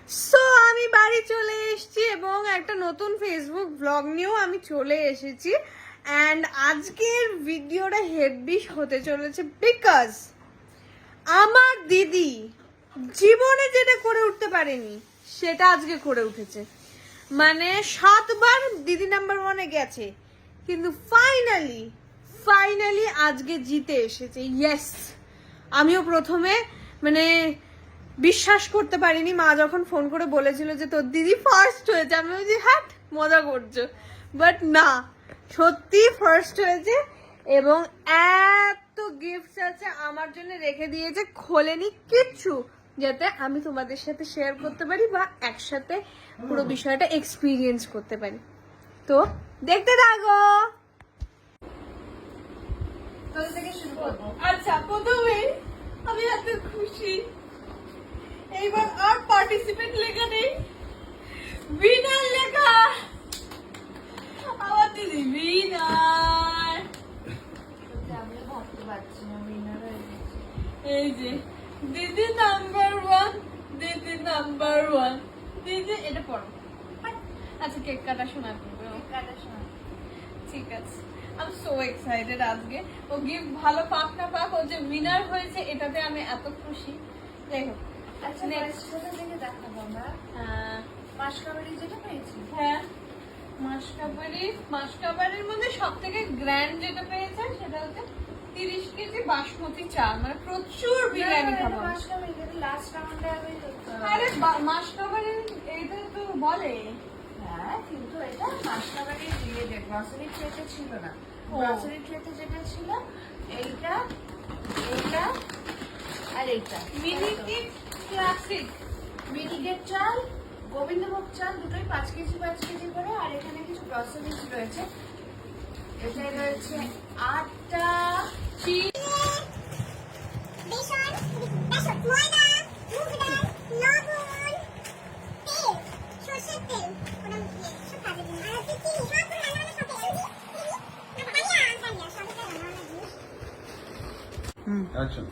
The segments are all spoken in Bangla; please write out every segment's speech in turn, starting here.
সো আমি বাড়ি চলে এসেছি এবং একটা নতুন ফেসবুক ব্লগ নিয়েও আমি চলে এসেছি অ্যান্ড আজকের ভিডিওটা হেভি হতে চলেছে বিকজ আমার দিদি জীবনে যেটা করে উঠতে পারেনি সেটা আজকে করে উঠেছে। মানে 7 বার দিদি নাম্বার 1-এ গেছে কিন্তু ফাইনালি আজকে জিতে এসেছে। ইয়েস, আমিও প্রথমে মানে বিশ্বাস করতে পারিনি। মা যখন ফোন করে বলেছিল যে তোর দিদি ফার্স্ট হয়েছে, আমি বলছি হ্যাট মজা করছো, বাট না, সত্যি ফার্স্ট হয়েছে এবং এত গিফটস আছে আমার জন্য রেখে দিয়েছে, খোলেনি কিচ্ছু, যাতে আমি তোমাদের সাথে শেয়ার করতে পারি বা একসাথে পুরো বিষয়টা এক্সপিরিয়েন্স করতে পারি। তো দেখতে থাকো। আচ্ছা, প্রথমে আমি এত খুশি, এইবার আর পার্টিসিপেন্ট লেখা নেই, উইনার লেখা। আমার দিদি উইনার, আমি ভাবতে পারছি না উইনার হয়ে গেছে। এই যে দিদি নাম্বার 1, দিদি নাম্বার 1, দিদি। এটা পড়ো। আচ্ছা, কেক কাটা শোনা করবে, কাটা শোনা। ঠিক আছে। আমি সো এক্সাইটেড আজকে। ও গিফট ভালো পাক না পাক, ও যে উইনার হয়েছে এটাতে আমি এত খুশি। যাই হোক, আচ্ছা, সেটা থেকে দেখাবো আমরা। মাসকাবাড়ি যেটা পেয়েছি, হ্যাঁ, মাসকাবাড়ির মধ্যে সব থেকে গ্র্যান্ড যেটা পেয়েছে সেটা হচ্ছে 30 কেজি বাসমতি চাল, মানে প্রচুর বিরিয়ানি খাবো। মাসকাবাড়ি লাস্ট রাউন্ডে আমি। আরে মাসকাবাড়ির এইটা তো বলে। হ্যাঁ, কিন্তু এটা মাসকাবাড়ির যে গ্রসারি ট্রেতে ছিল না। ও। গ্রসারি ট্রেতে যেটা ছিল এইটা, এইটা আর এইটা মিনিকেট ক্লাসিক মিনিকেট চাল, গোবিন্দভোগ চাল দুটোই 5 কেজি 5 কেজি করে। আর এখানে কিছু গ্রসারিজ রয়েছে। এটাই রয়েছে আটা, চিজ, বেসন, ময়দা, মুগ ডাল, লবণ, তেল, সরষের তেল, ওটা সব কাজের জন্য। আর হচ্ছে চিনি, সব পুরো রান্নাবান্না সব তেল, ডালিয়া, সব এটা রান্নাবান্না জিনিস। অ্যাকশন।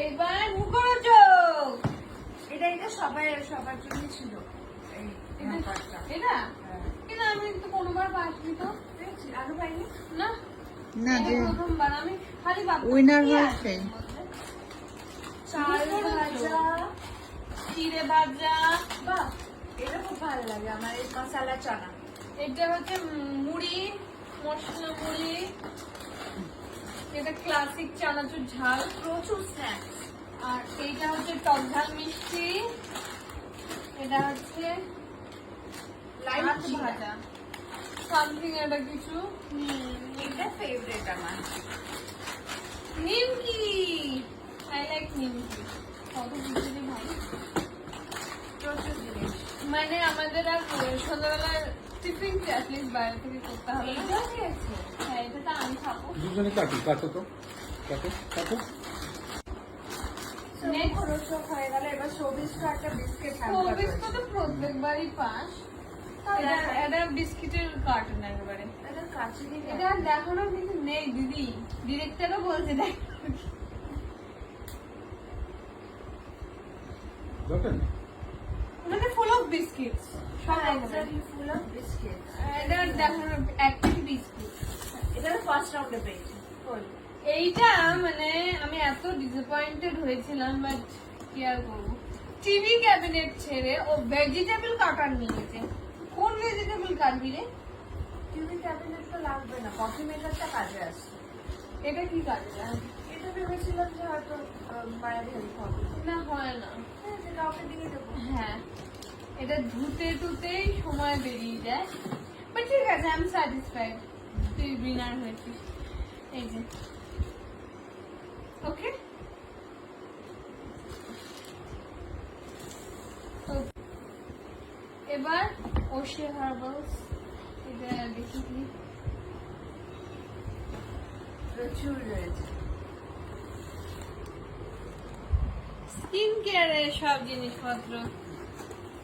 এবার মুখরোচক। এটা সবার জন্য ছিল। এই ব্যাপারটা এটা কিন্তু আমি তো কোনোবার পাইনি তো। পেয়েছি, আলু পাইনি। না না, এটা যে প্রথমবার। আমি খালি ভাবতাম উইনার কি হয়েছে। আছে এর মধ্যে। চাল ভাজা, চিড়ে ভাজা, বাহ, এটা খুব ভালো লাগে আমার, এই মশলা চানা। এটা হচ্ছে মুড়ি, মশলা মুড়ি, এটা ক্লাসিক চানাচুর ঝাল, প্রচুর স্ন্যাক্স। আর এইটা হচ্ছে টক ঝাল মিষ্টি, এটা হচ্ছে লাইট মাছ ভাজা, সামথিং এটা কিছু। এটা ফেভারিট আমার। নিমকি, আই লাইক নিমকি। কত কিছু যে ভাই, প্রচুর জিনিস। মানে আমাদের আর সন্ধ্যাবেলা টিফিন অ্যাটলিস্ট বাইরে থেকে করতে হবে না। এইটা পেয়েছে। হ্যাঁ, এটা তো আমি খাবো। দুজনে কাটো তো কাটো। মুখরোচক হয়ে গেল। এবার শোবিজটা একটা বিস্কিট বিস্কুট তো প্রত্যেকবারই পাস। এটা বিস্কিটের কার্টুন একেবারে। এটা কাছে দিয়ে এটা আর দেখানোর কিছু নেই দিদি, ডিরেক্টরও বলছে দেখ। দেখেন মানে ফুল অফ বিস্কিটস সব রকমের। Full of biscuit. এটা আর দেখানোর একটি বিস্কুট। এটা ফার্স্ট রাউন্ডে পেয়েছি। এইটা মানে আমি এত ডিসঅ্যাপয়েন্টেড হয়েছিলাম, বাট কি আর করবো। টিভি ক্যাবিনেট ছেড়ে ও ভেজিটেবল কাটার নিয়েছে। কোন ভেজিটেবল কাটবি রে? টিভি ক্যাবিনেট তো লাগবে না, কফি মেকারটা কাজে আসছে। এটা কি কাটবে? এটা ভেবেছিলাম যে হয়তো মায়ের হেল্প হবে। না, হয় না। হ্যাঁ, যে কাউকে দিয়ে দেবো। হ্যাঁ, এটা ধুতেই সময় বেরিয়ে যায়, বাট ঠিক আছে, আই এম স্যাটিসফাইড। তুই উইনার হয়েছিস। এই যে ওকে। এবার ওশে হার্বালস, এটা দেখি কি প্রচুর রয়েছে। স্কিন কেয়ারের সব জিনিসপত্র।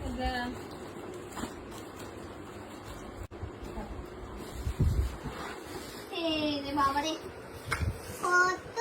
এটা এই যে বাবারে, কত